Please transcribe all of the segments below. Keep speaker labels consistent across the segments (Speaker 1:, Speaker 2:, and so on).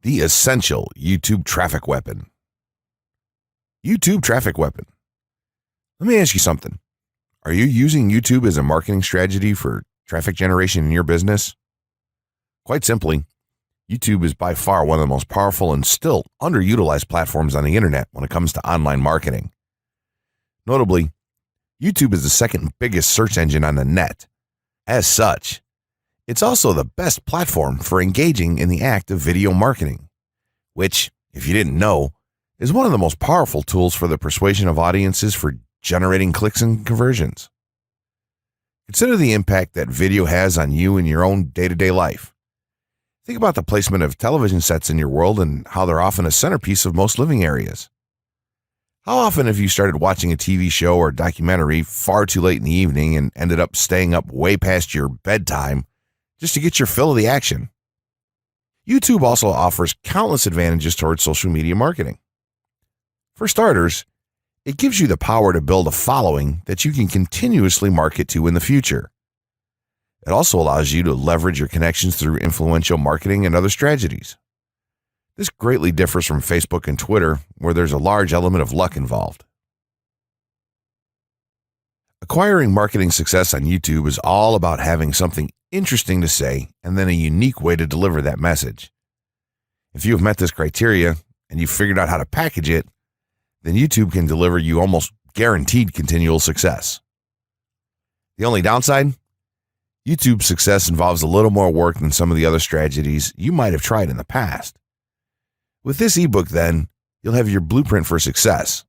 Speaker 1: The essential YouTube traffic weapon. YouTube traffic weapon. Let me ask you something. Are you using YouTube as a marketing strategy for traffic generation in your business? Quite simply, YouTube is by far one of the most powerful and still underutilized platforms on the internet when it comes to online marketing. Notably, YouTube is the second biggest search engine on the net. As such, it's also the best platform for engaging in the act of video marketing, which, if you didn't know, is one of the most powerful tools for the persuasion of audiences for generating clicks and conversions. Consider the impact that video has on you in your own day-to-day life. Think about the placement of television sets in your world and how they're often a centerpiece of most living areas. How often have you started watching a TV show or documentary far too late in the evening and ended up staying up way past your bedtime just to get your fill of the action? YouTube also offers countless advantages towards social media marketing. For starters, it gives you the power to build a following that you can continuously market to in the future. It also allows you to leverage your connections through influential marketing and other strategies. This greatly differs from Facebook and Twitter, where there's a large element of luck involved. Acquiring marketing success on YouTube is all about having something interesting to say and then a unique way to deliver that message. If you have met this criteria and you've figured out how to package it, then YouTube can deliver you almost guaranteed continual success. The only downside? YouTube's success involves a little more work than some of the other strategies you might have tried in the past. With this ebook, then, you'll have your blueprint for success.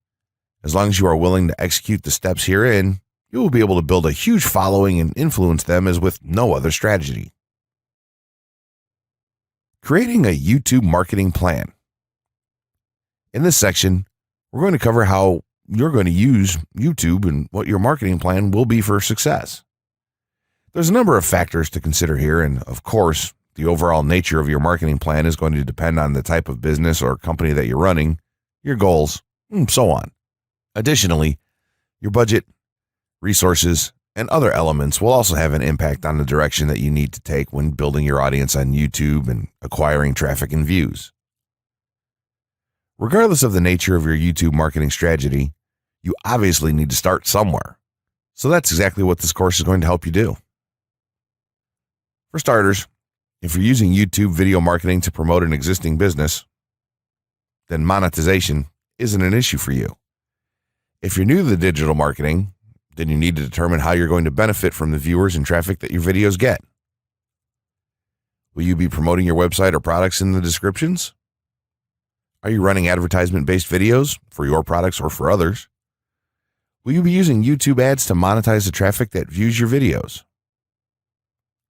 Speaker 1: As long as you are willing to execute the steps herein, you will be able to build a huge following and influence them as with no other strategy. Creating a YouTube marketing plan. In this section, we're going to cover how you're going to use YouTube and what your marketing plan will be for success. There's a number of factors to consider here, and of course, the overall nature of your marketing plan is going to depend on the type of business or company that you're running, your goals, and so on. Additionally, your budget, resources, and other elements will also have an impact on the direction that you need to take when building your audience on YouTube and acquiring traffic and views. Regardless of the nature of your YouTube marketing strategy, you obviously need to start somewhere. So that's exactly what this course is going to help you do. For starters, if you're using YouTube video marketing to promote an existing business, then monetization isn't an issue for you. If you're new to the digital marketing, then you need to determine how you're going to benefit from the viewers and traffic that your videos get. Will you be promoting your website or products in the descriptions? Are you running advertisement-based videos for your products or for others? Will you be using YouTube ads to monetize the traffic that views your videos?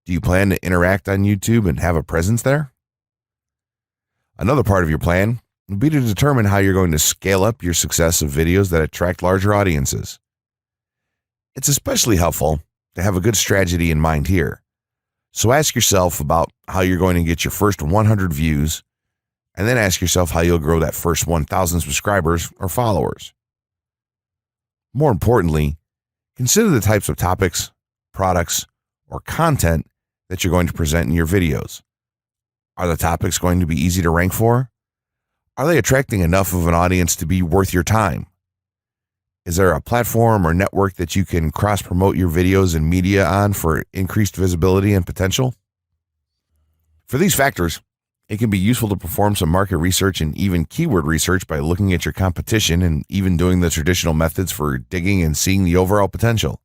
Speaker 1: Do you plan to interact on YouTube and have a presence there? Another part of your plan would be to determine how you're going to scale up your success of videos that attract larger audiences. It's especially helpful to have a good strategy in mind here. So ask yourself about how you're going to get your first 100 views, and then ask yourself how you'll grow that first 1,000 subscribers or followers. More importantly, consider the types of topics, products, or content that you're going to present in your videos. Are the topics going to be easy to rank for? Are they attracting enough of an audience to be worth your time? Is there a platform or network that you can cross-promote your videos and media on for increased visibility and potential? For these factors, it can be useful to perform some market research and even keyword research by looking at your competition and even doing the traditional methods for digging and seeing the overall potential.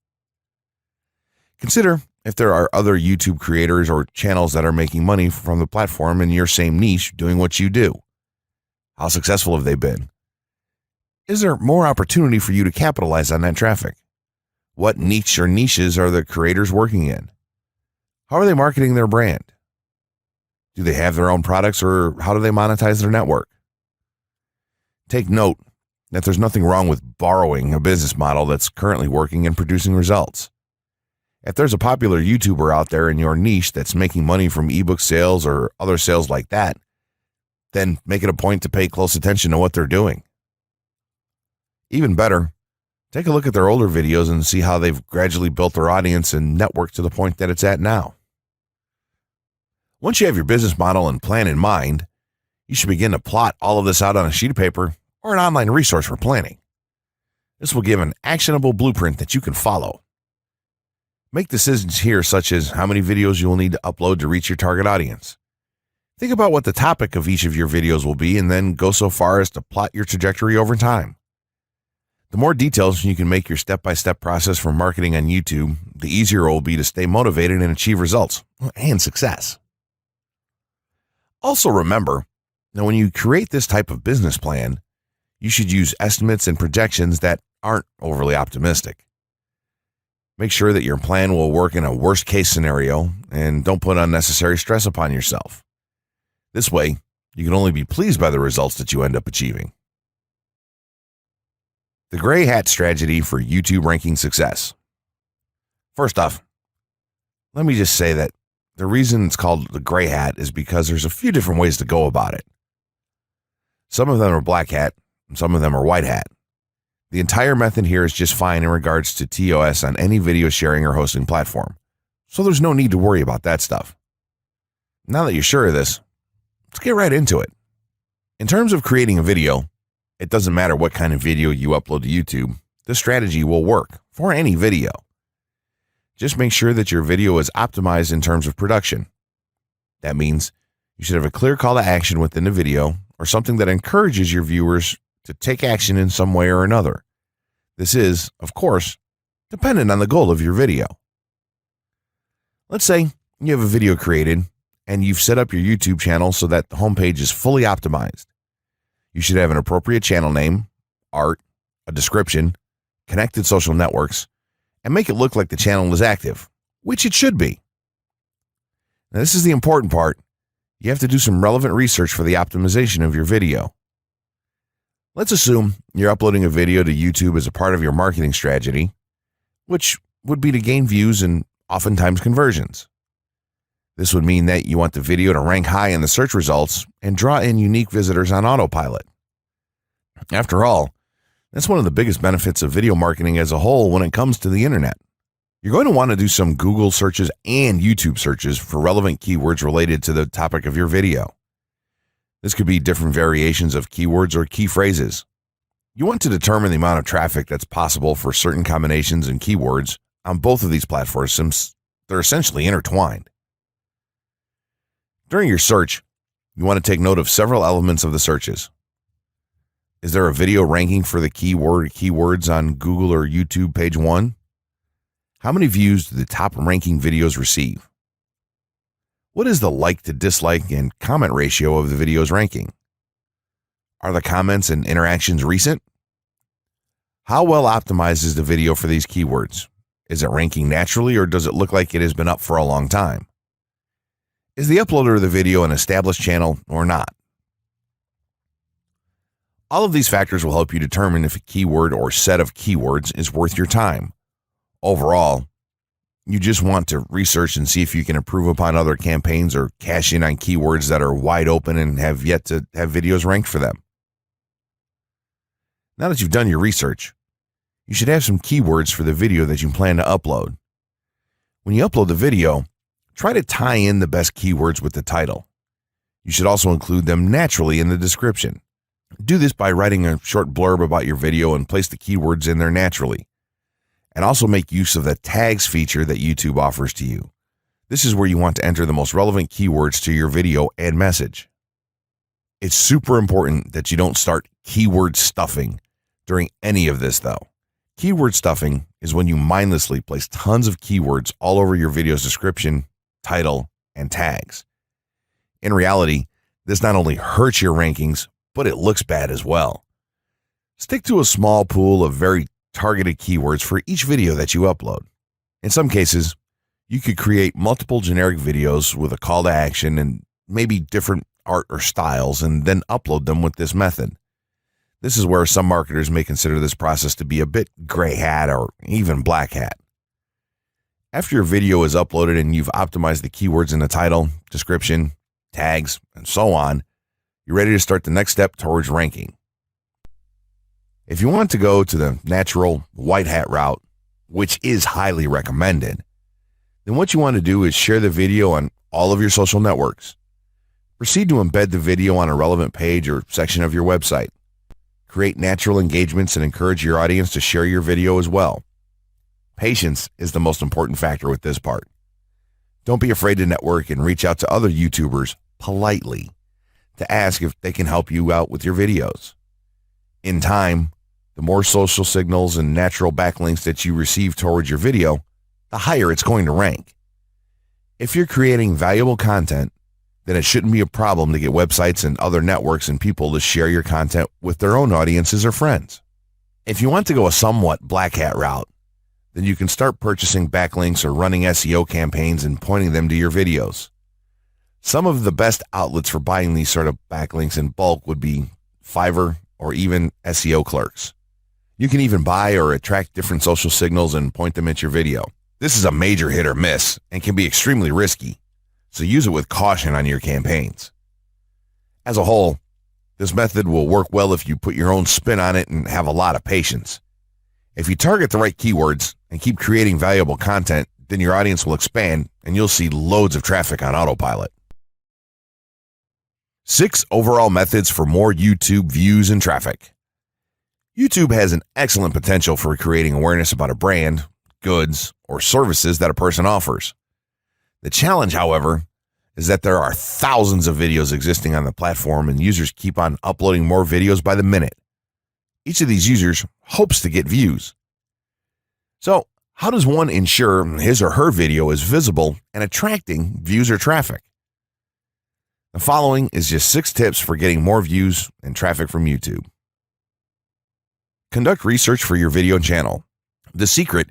Speaker 1: Consider if there are other YouTube creators or channels that are making money from the platform in your same niche doing what you do. How successful have they been? Is there more opportunity for you to capitalize on that traffic? What niche or niches are the creators working in? How are they marketing their brand? Do they have their own products, or how do they monetize their network? Take note that there's nothing wrong with borrowing a business model that's currently working and producing results. If there's a popular YouTuber out there in your niche that's making money from ebook sales or other sales like that, then make it a point to pay close attention to what they're doing. Even better, take a look at their older videos and see how they've gradually built their audience and network to the point that it's at now. Once you have your business model and plan in mind, You should begin to plot all of this out on a sheet of paper or an online resource for planning. This will give an actionable blueprint that you can follow. Make decisions here, such as how many videos you will need to upload to reach your target audience. Think about what the topic of each of your videos will be, and then go so far as to plot your trajectory over time. The more details you can make your step-by-step process for marketing on YouTube, the easier it will be to stay motivated and achieve results and success. Also remember that when you create this type of business plan, you should use estimates and projections that aren't overly optimistic. Make sure that your plan will work in a worst-case scenario, and don't put unnecessary stress upon yourself. This way, you can only be pleased by the results that you end up achieving. The gray hat strategy for YouTube ranking success. First off, let me just say that the reason it's called the gray hat is because there's a few different ways to go about it. Some of them are black hat, and some of them are white hat. The entire method here is just fine in regards to TOS on any video sharing or hosting platform, so there's no need to worry about that stuff. Now that you're sure of this, let's get right into it. In terms of creating a video, it doesn't matter what kind of video you upload to YouTube, this strategy will work for any video. Just make sure that your video is optimized in terms of production. That means you should have a clear call to action within the video, or something that encourages your viewers to take action in some way or another. This is, of course, dependent on the goal of your video. Let's say you have a video created and you've set up your YouTube channel so that the homepage is fully optimized. You should have an appropriate channel name, art, a description, connected social networks, and make it look like the channel is active, which it should be. Now, this is the important part. You have to do some relevant research for the optimization of your video. Let's assume you're uploading a video to YouTube as a part of your marketing strategy, which would be to gain views and oftentimes conversions. This would mean that you want the video to rank high in the search results and draw in unique visitors on autopilot. After all, that's one of the biggest benefits of video marketing as a whole when it comes to the internet. You're going to want to do some Google searches and YouTube searches for relevant keywords related to the topic of your video. This could be different variations of keywords or key phrases. You want to determine the amount of traffic that's possible for certain combinations and keywords on both of these platforms since they're essentially intertwined. During your search, you want to take note of several elements of the searches. Is there a video ranking for the keywords on Google or YouTube page 1? How many views do the top ranking videos receive? What is the like to dislike and comment ratio of the video's ranking? Are the comments and interactions recent? How well optimized is the video for these keywords? Is it ranking naturally, or does it look like it has been up for a long time? Is the uploader of the video an established channel or not? All of these factors will help you determine if a keyword or set of keywords is worth your time. Overall, you just want to research and see if you can improve upon other campaigns or cash in on keywords that are wide open and have yet to have videos ranked for them. Now that you've done your research, you should have some keywords for the video that you plan to upload. When you upload the video, try to tie in the best keywords with the title. You should also include them naturally in the description. Do this by writing a short blurb about your video and place the keywords in there naturally. And also make use of the tags feature that YouTube offers to you. This is where you want to enter the most relevant keywords to your video and message. It's super important that you don't start keyword stuffing during any of this though. Keyword stuffing is when you mindlessly place tons of keywords all over your video's description, title, and tags. In reality, this not only hurts your rankings, but it looks bad as well. Stick to a small pool of very targeted keywords for each video that you upload. In some cases, you could create multiple generic videos with a call to action and maybe different art or styles and then upload them with this method. This is where some marketers may consider this process to be a bit gray hat or even black hat. After your video is uploaded and you've optimized the keywords in the title, description, tags, and so on, you're ready to start the next step towards ranking. If you want to go to the natural white hat route, which is highly recommended, then what you want to do is share the video on all of your social networks. Proceed to embed the video on a relevant page or section of your website. Create natural engagements and encourage your audience to share your video as well. Patience is the most important factor with this part. Don't be afraid to network and reach out to other YouTubers politely to ask if they can help you out with your videos. In time, the more social signals and natural backlinks that you receive towards your video, the higher it's going to rank. If you're creating valuable content, then it shouldn't be a problem to get websites and other networks and people to share your content with their own audiences or friends. If you want to go a somewhat black hat route, then you can start purchasing backlinks or running SEO campaigns and pointing them to your videos. Some of the best outlets for buying these sort of backlinks in bulk would be Fiverr or even SEO clerks. You can even buy or attract different social signals and point them at your video. This is a major hit or miss and can be extremely risky, so use it with caution on your campaigns. As a whole, this method will work well if you put your own spin on it and have a lot of patience. If you target the right keywords and keep creating valuable content, then your audience will expand and you'll see loads of traffic on autopilot. 6 overall methods for more YouTube views and traffic. YouTube has an excellent potential for creating awareness about a brand, goods, or services that a person offers. The challenge, however, is that there are thousands of videos existing on the platform and users keep on uploading more videos by the minute. Each of these users hopes to get views. So, how does one ensure his or her video is visible and attracting views or traffic? The following is just 6 tips for getting more views and traffic from YouTube. Conduct research for your video channel. The secret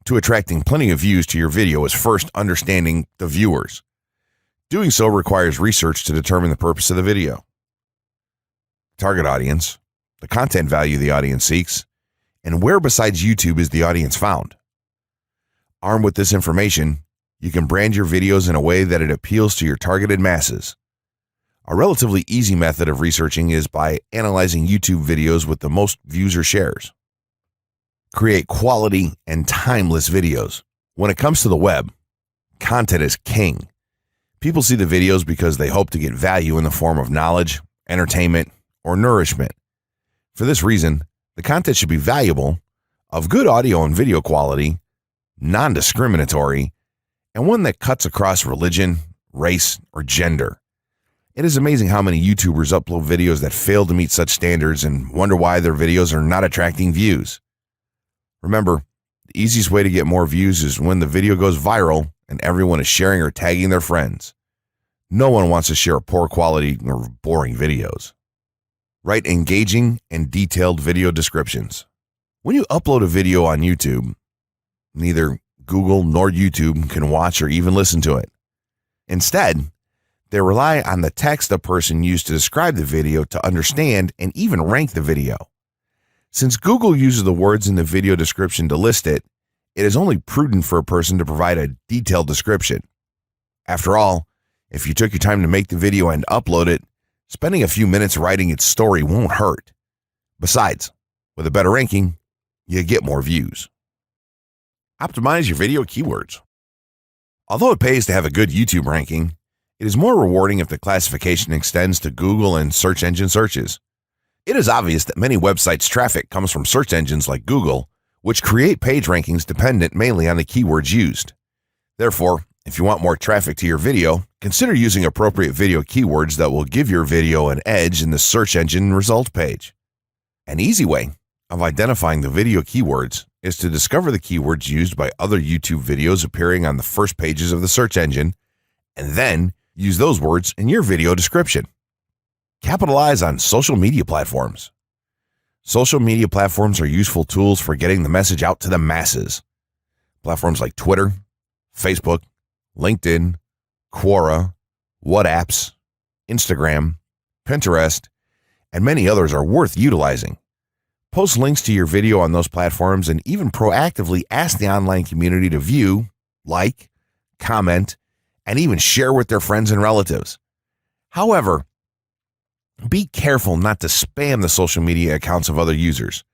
Speaker 1: to attracting plenty of views to your video is first understanding the viewers. Doing so requires research to determine the purpose of the video, target audience, the content value the audience seeks, and where besides YouTube is the audience found. Armed with this information, you can brand your videos in a way that it appeals to your targeted masses. A relatively easy method of researching is by analyzing YouTube videos with the most views or shares. Create quality and timeless videos. When it comes to the web, content is king. People see the videos because they hope to get value in the form of knowledge, entertainment, or nourishment. For this reason, the content should be valuable, of good audio and video quality, non-discriminatory, and one that cuts across religion, race, or gender. It is amazing how many YouTubers upload videos that fail to meet such standards and wonder why their videos are not attracting views. Remember, the easiest way to get more views is when the video goes viral and everyone is sharing or tagging their friends. No one wants to share poor quality or boring videos. Write engaging and detailed video descriptions. When you upload a video on YouTube, neither Google nor YouTube can watch or even listen to it. Instead, they rely on the text a person used to describe the video to understand and even rank the video. Since Google uses the words in the video description to list it, it is only prudent for a person to provide a detailed description. After all, if you took your time to make the video and upload it, spending a few minutes writing its story won't hurt. Besides, with a better ranking, you get more views. Optimize your video keywords. Although it pays to have a good YouTube ranking, it is more rewarding if the classification extends to Google and search engine searches. It is obvious that many websites' traffic comes from search engines like Google, which create page rankings dependent mainly on the keywords used. Therefore, if you want more traffic to your video, consider using appropriate video keywords that will give your video an edge in the search engine result page. An easy way of identifying the video keywords is to discover the keywords used by other YouTube videos appearing on the first pages of the search engine, and then use those words in your video description. Capitalize on social media platforms. Social media platforms are useful tools for getting the message out to the masses. Platforms like Twitter, Facebook, LinkedIn, Quora, WhatsApp, Instagram, Pinterest, and many others are worth utilizing. Post links to your video on those platforms and even proactively ask the online community to view, like, comment, and even share with their friends and relatives. However, be careful not to spam the social media accounts of other users.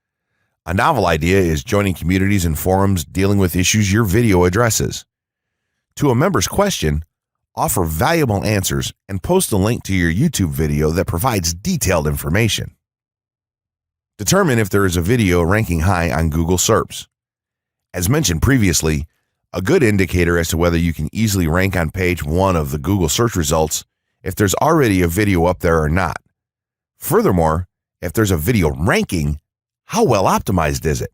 Speaker 1: A novel idea is joining communities and forums dealing with issues your video addresses. To a member's question, offer valuable answers, and post a link to your YouTube video that provides detailed information. Determine if there is a video ranking high on Google SERPs. As mentioned previously, a good indicator as to whether you can easily rank on page 1 of the Google search results if there's already a video up there or not. Furthermore, if there's a video ranking, how well optimized is it?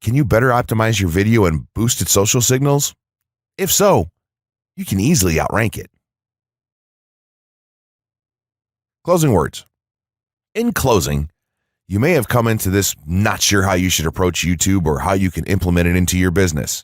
Speaker 1: Can you better optimize your video and boost its social signals? If so, you can easily outrank it. Closing words. In closing, you may have come into this not sure how you should approach YouTube or how you can implement it into your business.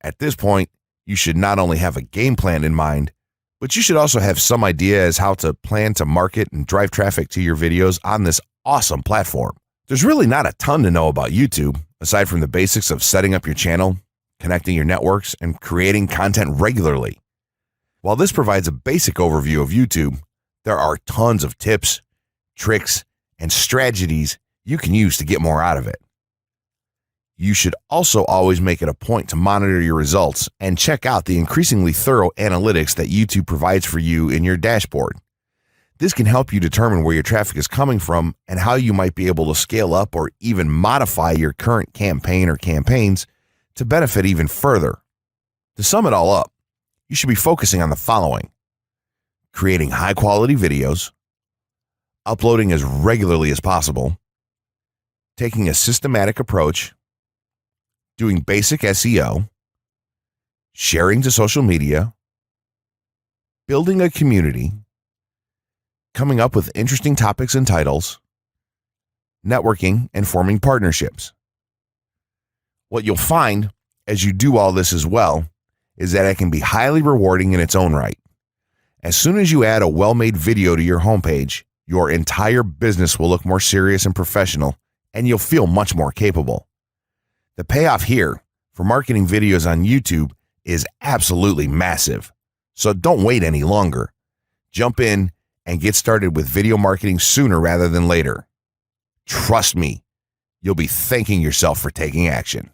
Speaker 1: At this point, you should not only have a game plan in mind, but you should also have some idea as how to plan to market and drive traffic to your videos on this awesome platform. There's really not a ton to know about YouTube, aside from the basics of setting up your channel, connecting your networks, and creating content regularly. While this provides a basic overview of YouTube, there are tons of tips, tricks, and strategies you can use to get more out of it. You should also always make it a point to monitor your results and check out the increasingly thorough analytics that YouTube provides for you in your dashboard. This can help you determine where your traffic is coming from and how you might be able to scale up or even modify your current campaign or campaigns to benefit even further. To sum it all up, you should be focusing on the following: creating high-quality videos, uploading as regularly as possible, taking a systematic approach, doing basic SEO, sharing to social media, building a community, coming up with interesting topics and titles, networking, and forming partnerships. What you'll find as you do all this as well is that it can be highly rewarding in its own right. As soon as you add a well-made video to your homepage, your entire business will look more serious and professional, and you'll feel much more capable. The payoff here for marketing videos on YouTube is absolutely massive. So don't wait any longer. Jump in and get started with video marketing sooner rather than later. Trust me, you'll be thanking yourself for taking action.